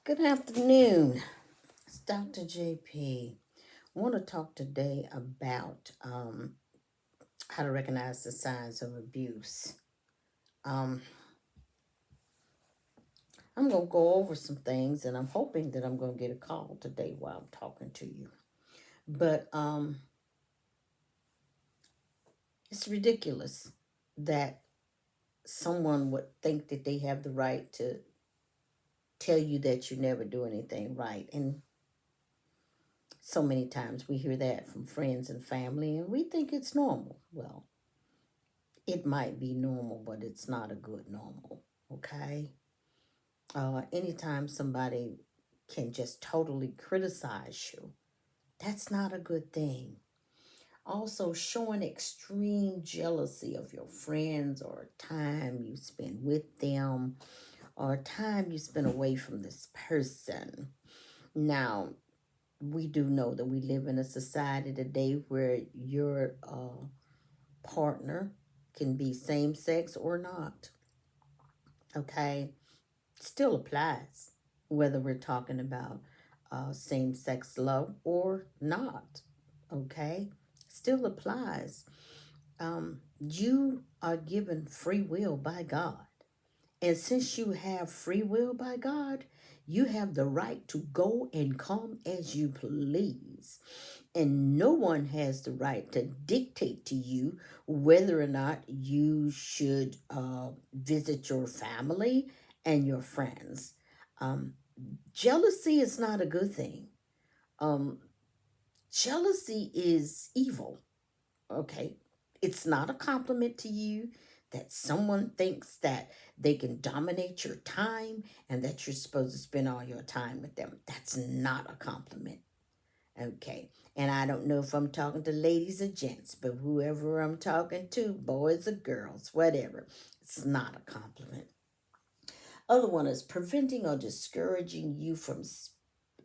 Good afternoon. It's Dr. J.P. I want to talk today about how to recognize the signs of abuse. Um, I'm going to go over some things, and I'm hoping that I'm going to get a call today while I'm talking to you. But it's ridiculous that someone would think that they have the right to tell you that you never do anything right. And so many times we hear that from friends and family, and we think it's normal. Well, it might be normal, but it's not a good normal. Okay. Anytime somebody can just totally criticize you, that's not a good thing. Also, showing extreme jealousy of your friends or time you spend with them or time you spend away from this person. Now, we do know that we live in a society today where your partner can be same sex or not. Okay, still applies whether we're talking about same sex love or not. Okay, still applies. You are given free will by God. And since you have free will by God, you have the right to go and come as you please. And no one has the right to dictate to you whether or not you should visit your family and your friends. Um, Jealousy is not a good thing. Um, Jealousy is evil. Okay. It's not a compliment to you that someone thinks that they can dominate your time and that you're supposed to spend all your time with them. That's not a compliment. Okay. And I don't know if I'm talking to ladies or gents, but whoever I'm talking to, boys or girls, whatever, it's not a compliment. Other one is preventing or discouraging you from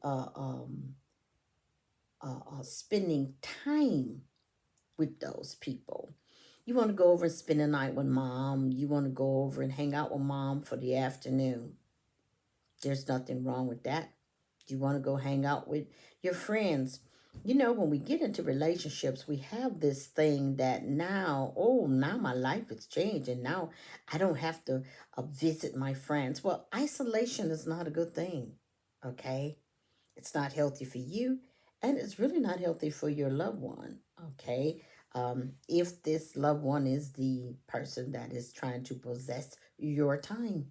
uh, um, spending time with those people. You want to go over and spend the night with mom. You want to go over and hang out with mom for the afternoon. There's nothing wrong with that. You want to go hang out with your friends. You know, when we get into relationships, we have this thing that now, oh, now my life has changed and now I don't have to visit my friends. Well, isolation is not a good thing, okay? It's not healthy for you, and it's really not healthy for your loved one, okay? If this loved one is the person that is trying to possess your time,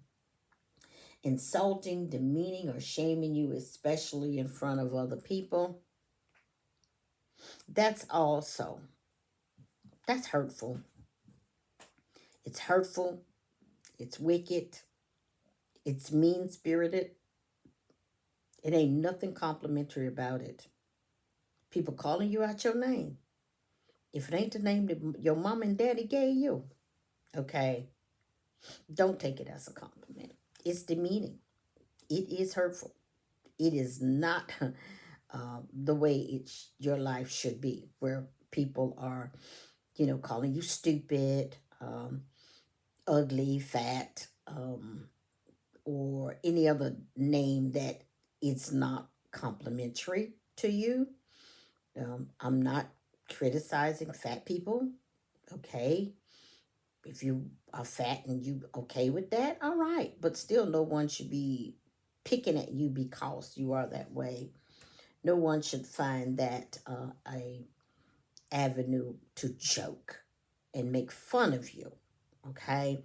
insulting, demeaning, or shaming you, especially in front of other people, that's also that's hurtful. It's hurtful. It's wicked. It's mean spirited. It ain't nothing complimentary about it. People calling you out your name. If it ain't the name that your mom and daddy gave you, okay, don't take it as a compliment. It's demeaning. It is hurtful. It is not the way your life should be, where people are, calling you stupid, ugly, fat, or any other name that it's not complimentary to you. I'm not criticizing fat people. Okay, if you are fat and you okay with that, all right. But still, no one should be picking at you because you are that way. No one should find that a avenue to joke and make fun of you. Okay,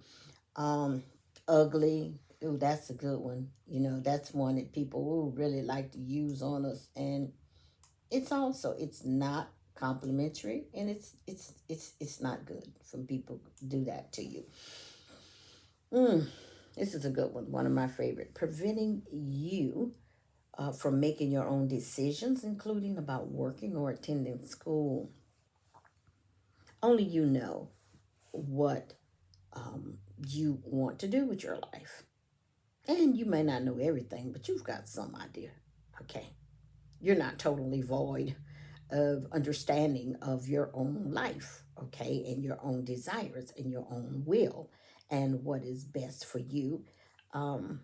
um, ugly. Ooh, that's a good one. That's one that people really like to use on us, and it's not complimentary, and it's not good for people to do that to you. Mm, this is a good one. One of my favorite. Preventing you from making your own decisions, including about working or attending school. Only you know what you want to do with your life. And you may not know everything, but you've got some idea. Okay. You're not totally void of understanding of your own life, okay, and your own desires and your own will and what is best for you. Um,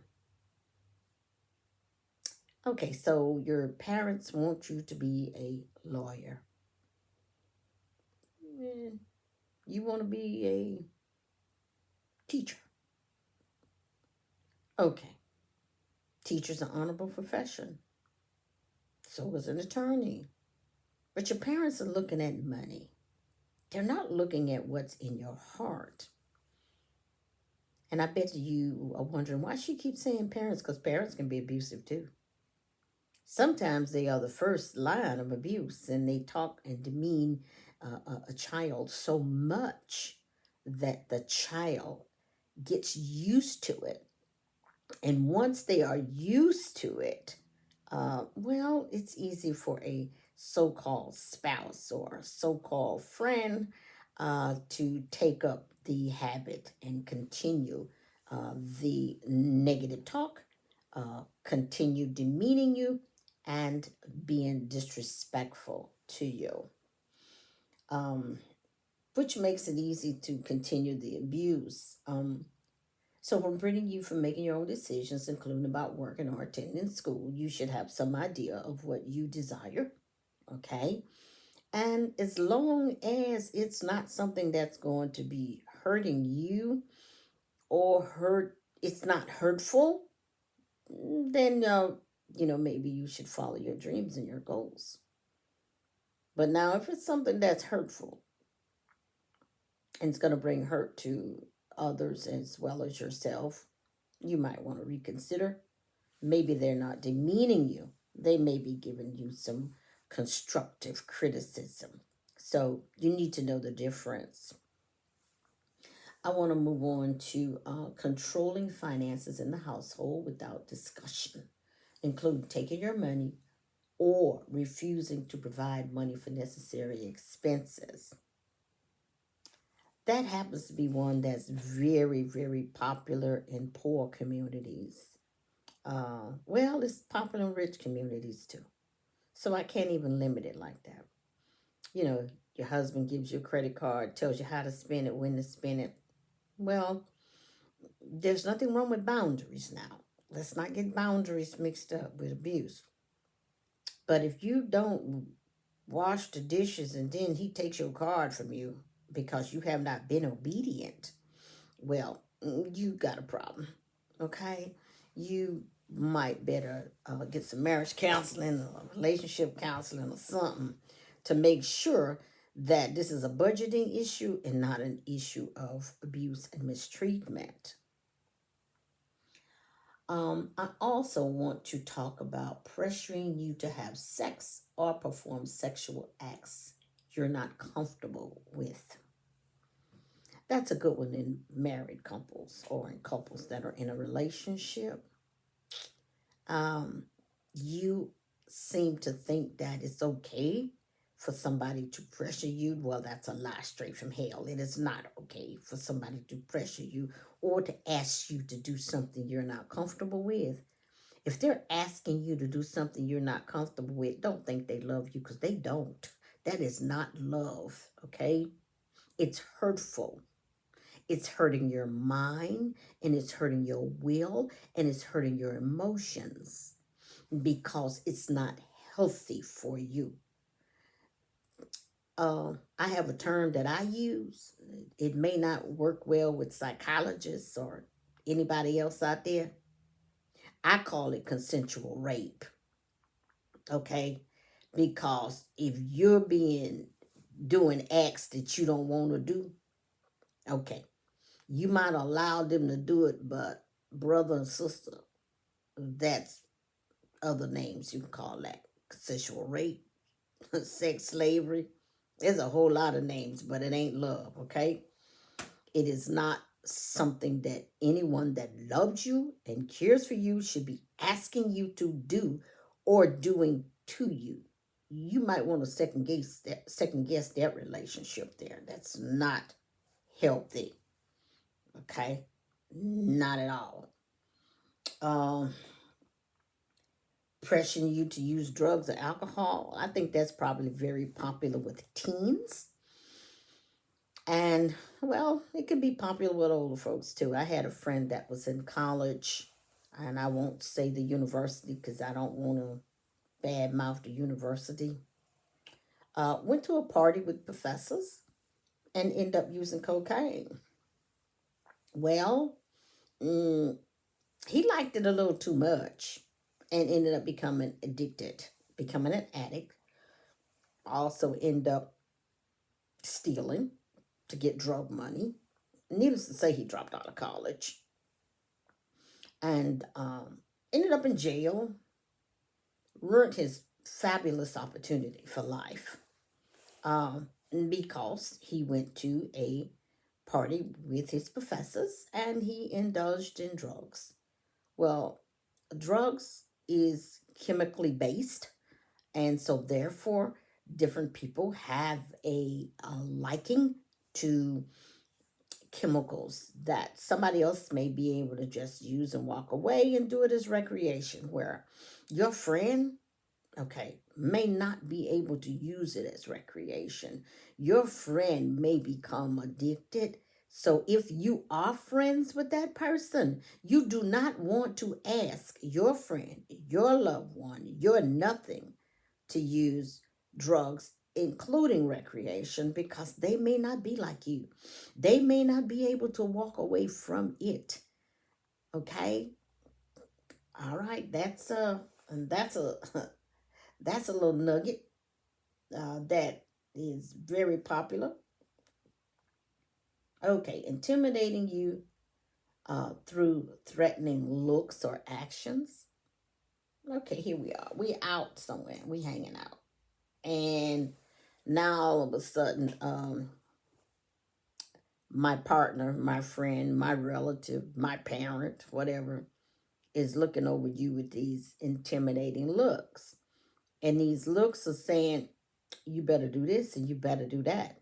Okay, so your parents want you to be a lawyer. Eh, You want to be a teacher. Okay, teacher's an honorable profession. So is an attorney. But your parents are looking at money. They're not looking at what's in your heart. And I bet you are wondering why she keeps saying parents, because parents can be abusive too. Sometimes they are the first line of abuse, and they talk and demean a child so much that the child gets used to it. And once they are used to it, well, it's easy for a so called spouse or so called friend to take up the habit and continue the negative talk, continue demeaning you, and being disrespectful to you, um, which makes it easy to continue the abuse. So, from preventing you from making your own decisions, including about working or attending school, you should have some idea of what you desire, okay? And as long as it's not something that's going to be hurting you or it's not hurtful, then, maybe you should follow your dreams and your goals. But now, if it's something that's hurtful and it's going to bring hurt to others as well as yourself, you might want to reconsider. Maybe they're not demeaning you, they may be giving you some constructive criticism. So you need to know the difference. I want to move on to controlling finances in the household without discussion, including taking your money or refusing to provide money for necessary expenses. That happens to be one that's very, very popular in poor communities. Well, it's popular in rich communities too. So I can't even limit it like that. You know, your husband gives you a credit card, tells you how to spend it, when to spend it. Well, there's nothing wrong with boundaries now. Let's not get boundaries mixed up with abuse. But if you don't wash the dishes and then he takes your card from you because you have not been obedient, well, you got a problem. Okay? You might better get some marriage counseling or relationship counseling or something to make sure that this is a budgeting issue and not an issue of abuse and mistreatment. I also want to talk about pressuring you to have sex or perform sexual acts you're not comfortable with. That's a good one in married couples or in couples that are in a relationship. Um, you seem to think that it's okay for somebody to pressure you. Well, that's a lie straight from hell. It is not okay for somebody to pressure you or to ask you to do something you're not comfortable with. If they're asking you to do something you're not comfortable with, don't think they love you because they don't. That is not love, okay? It's hurtful. It's hurting your mind and it's hurting your will and it's hurting your emotions because it's not healthy for you. I have a term that I use. It may not work well with psychologists or anybody else out there. I call it consensual rape, okay? Because if you're being doing acts that you don't want to do, okay, you might allow them to do it, but brother and sister, that's other names you can call that. Consensual rape, sex slavery. There's a whole lot of names, but it ain't love, okay? It is not something that anyone that loves you and cares for you should be asking you to do or doing to you. You might want to second guess that relationship there. That's not healthy, okay? Not at all. Um, Pressuring you to use drugs or alcohol. I think that's probably very popular with teens. And, well, it can be popular with older folks too. I had a friend that was in college. and I won't say the university because I don't want to badmouth the university. Went to a party with professors and ended up using cocaine. Well, mm, he liked it a little too much and ended up becoming addicted, becoming an addict. Also, end up stealing to get drug money. Needless to say, he dropped out of college and ended up in jail. Ruined his fabulous opportunity for life because he went to a party with his professors and he indulged in drugs. Well, drugs is chemically based, and so therefore, different people have a liking to chemicals that somebody else may be able to just use and walk away and do it as recreation, where your friend, okay, may not be able to use it as recreation. Your friend may become addicted. So if you are friends with that person, you do not want to ask your friend, your loved one, your nothing to use drugs, including recreation, because they may not be like you. They may not be able to walk away from it. Okay? All right, that's a that's a little nugget that is very popular. Okay, intimidating you through threatening looks or actions. Okay, here we are. We out somewhere. We hanging out, and now all of a sudden, my partner, my friend, my relative, my parent, whatever, is looking over you with these intimidating looks, and these looks are saying, "You better do this and you better do that."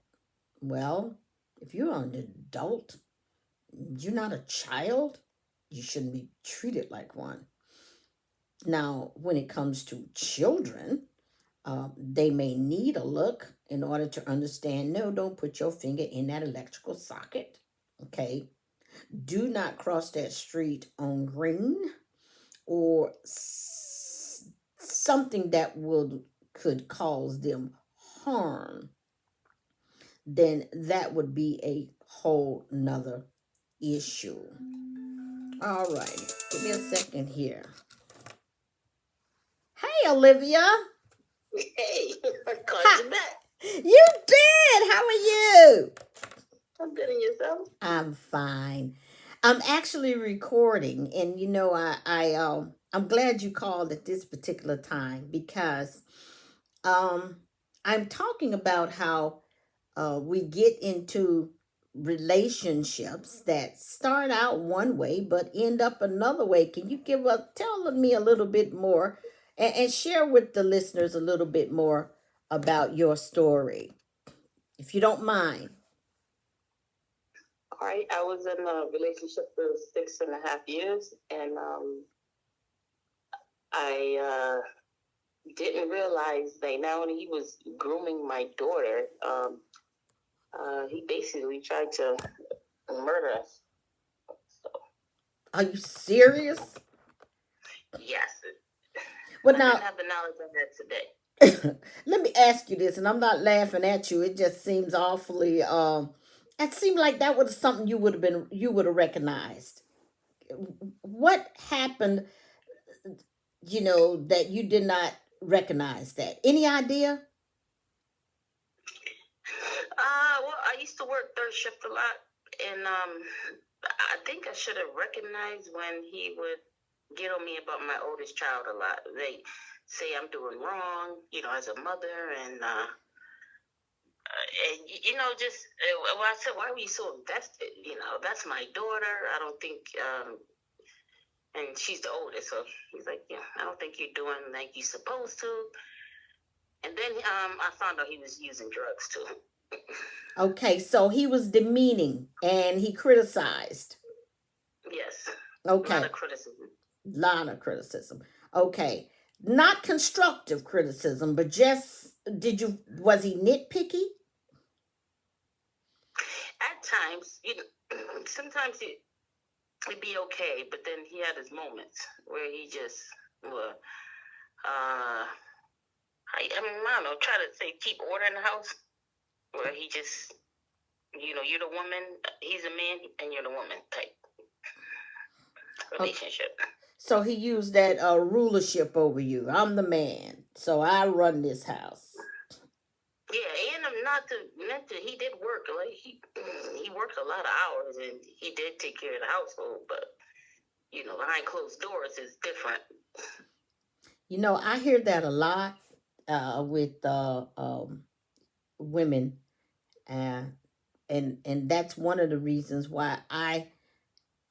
Well, if you're an adult, you're not a child, you shouldn't be treated like one. Now, when it comes to children, they may need a look in order to understand, no, don't put your finger in that electrical socket. Okay. Do not cross that street on green or something that would could cause them harm. Then that would be a whole nother issue. All right, give me a second here. Hey, Olivia. Hey, I called Hi. you back. You did. How are you? I'm good in yourself. I'm fine. I'm actually recording, and I'm glad you called at this particular time because um, I'm talking about how we get into relationships that start out one way but end up another way. Can you tell me a little bit more and share with the listeners a little bit more about your story, if you don't mind? All right, I was in a relationship for 6.5 years, and I didn't realize that not only he was grooming my daughter, he basically tried to murder us. So, Are you serious? yes, Well, I didn't now, have the knowledge of that today. let me ask you this, and I'm not laughing at you. It just seems awfully. It seemed like that was something you would have recognized. What happened, that you did not recognize that? Any idea? Well, I used to work third shift a lot, and I think I should have recognized when he would get on me about my oldest child a lot. They say I'm doing wrong, as a mother, and just well, I said, why were you so invested? That's my daughter. I don't think, and she's the oldest, so he's like, yeah, I don't think you're doing like you're supposed to. And then I found out he was using drugs too. Okay, so he was demeaning and he criticized. Yes, a lot Okay, of criticism. lot of criticism. Okay, not constructive criticism, but just was he nitpicky? At times, sometimes he'd be okay, but then he had his moments where he just, well, I mean, I don't know, try to say keep order in the house, where he just, you're the woman, he's a man, and you're the woman type Uh, relationship. so he used that rulership over you. I'm the man, so I run this house. Yeah, and I'm not to mention he did work. Like he worked a lot of hours, and he did take care of the household. But behind closed doors is different. I hear that a lot with women, uh, and that's one of the reasons why I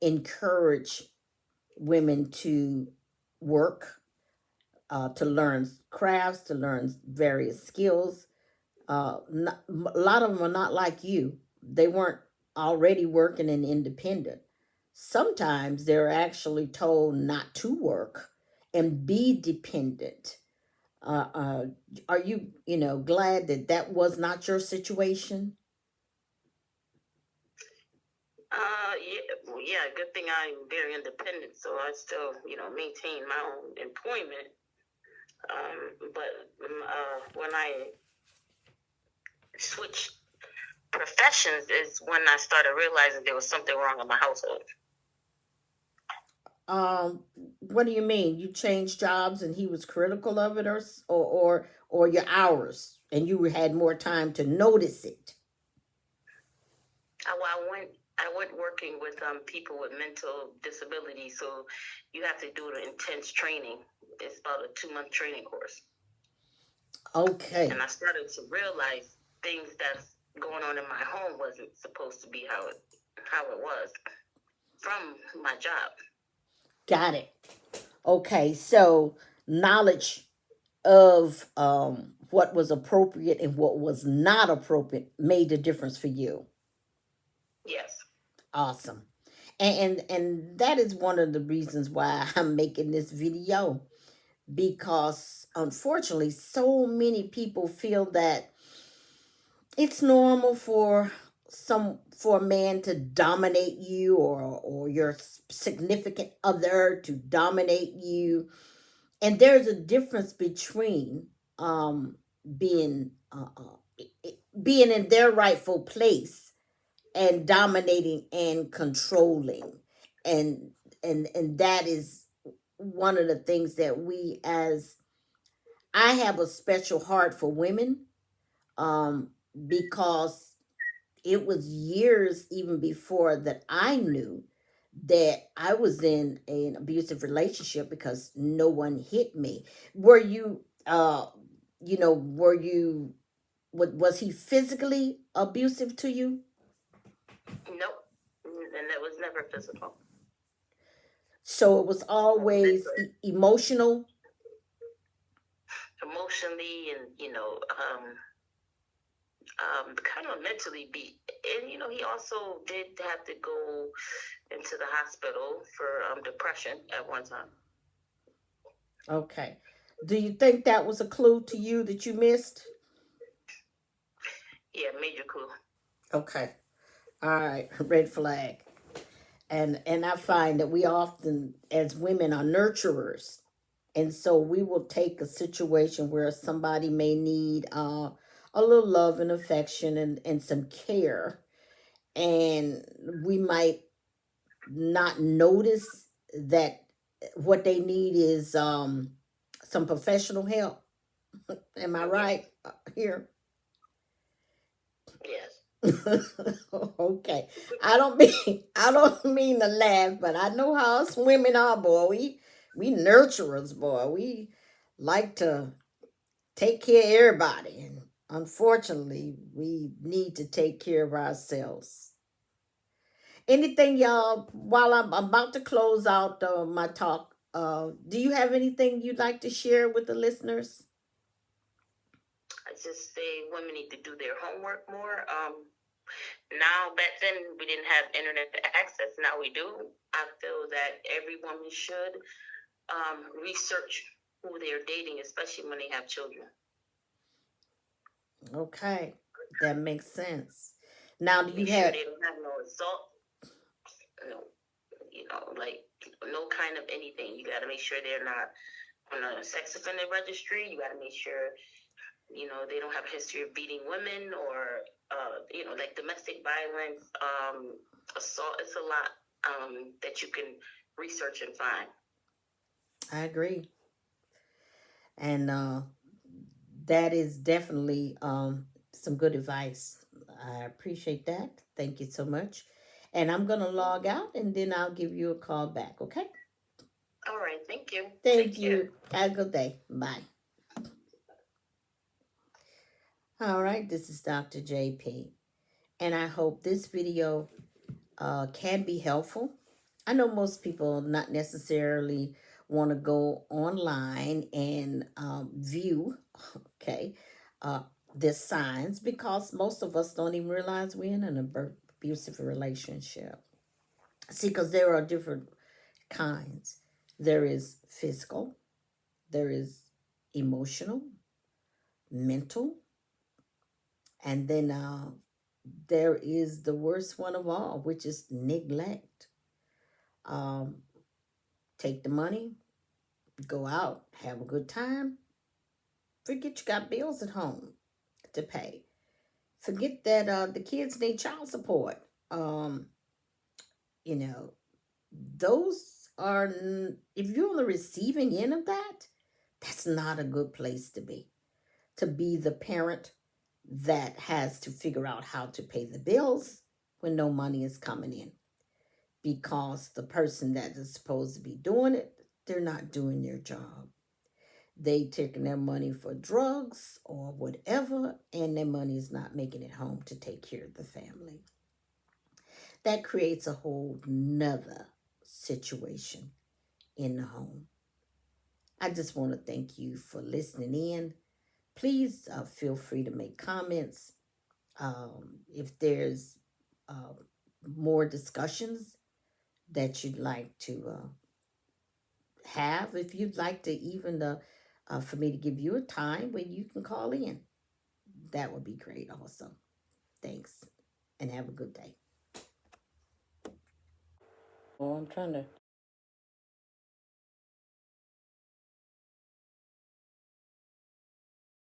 encourage women to work, to learn crafts, to learn various skills. A lot of them are not like you. They weren't already working and independent. Sometimes they're actually told not to work and be dependent. Uh, uh, are you, glad that that was not your situation? Yeah. Good thing I'm very independent, so I still, maintain my own employment. But when I switched professions is when I started realizing there was something wrong in my household. Um, what do you mean? You changed jobs and he was critical of it, or your hours, and you had more time to notice it? I went working with people with mental disabilities, so you have to do the intense training. It's about a 2-month training course, and Okay, I started to realize things that's going on in my home wasn't supposed to be how it was from my job. got it. Okay, so knowledge of what was appropriate and what was not appropriate made a difference for you. Yes. Awesome. And that is one of the reasons why I'm making this video, because unfortunately so many people feel that it's normal for a man to dominate you, or your significant other to dominate you. And there's a difference between being being in their rightful place and dominating and controlling. And and and that is one of the things that we, as I have a special heart for women, um because it was years even before that I knew that I was in an abusive relationship because no one hit me. Were you were you was he physically abusive to you? Nope. And it was never physical. So it was always emotional. Emotionally, and kind of mentally beat. And he also did have to go into the hospital for depression at one time. Okay. Do you think that was a clue to you that you missed? Yeah, major clue. Okay. All right. Red flag. And I find that we often, as women, are nurturers, and so we will take a situation where somebody may need a little love and affection and some care, and we might not notice that what they need is some professional help. Am I Yes. right here? Yes. Okay. I don't mean to laugh, but I know how us women are, boy. We nurturers, boy. We like to take care of everybody, and unfortunately we need to take care of ourselves. Anything, y'all, while I'm about to close out my talk, do you have anything you'd like to share with the listeners? I just say women need to do their homework more. Now, back then, we didn't have internet access. Now we do. I feel that every woman should research who they're dating, especially when they have children. Okay, that makes sense. Now, do you Make sure have they don't have no assault. No, like no kind of anything. You got to make sure they're not on a sex offender registry. You got to make sure they don't have a history of beating women or like domestic violence, assault. It's a lot that you can research and find. I agree. And that is definitely some good advice. I appreciate that. Thank you so much. And I'm going to log out and then I'll give you a call back, okay? All right, thank you. Thank Take care. you. Have a good day. Bye. All right, this is Dr. J.P. And I hope this video can be helpful. I know most people not necessarily want to go online and view, okay, uh, the signs because most of us don't even realize we're in an abusive relationship. See, because there are different kinds. There is physical, there is emotional, mental, and then there is the worst one of all, which is neglect. Um, take the money, go out, have a good time, forget you got bills at home to pay. Forget that the kids need child support. Um, you know, those are, if you're on the receiving end of that, that's not a good place to be. To be the parent that has to figure out how to pay the bills when no money is coming in because the person that is supposed to be doing it, they're not doing their job. They taking their money for drugs or whatever, and their money is not making it home to take care of the family. That creates a whole nother situation in the home. I just want to thank you for listening in. Please feel free to make comments. If there's uh, more discussions that you'd like to have, if you'd like to even for me to give you a time when you can call in, that would be great also. Thanks and have a good day. Oh, I'm trying to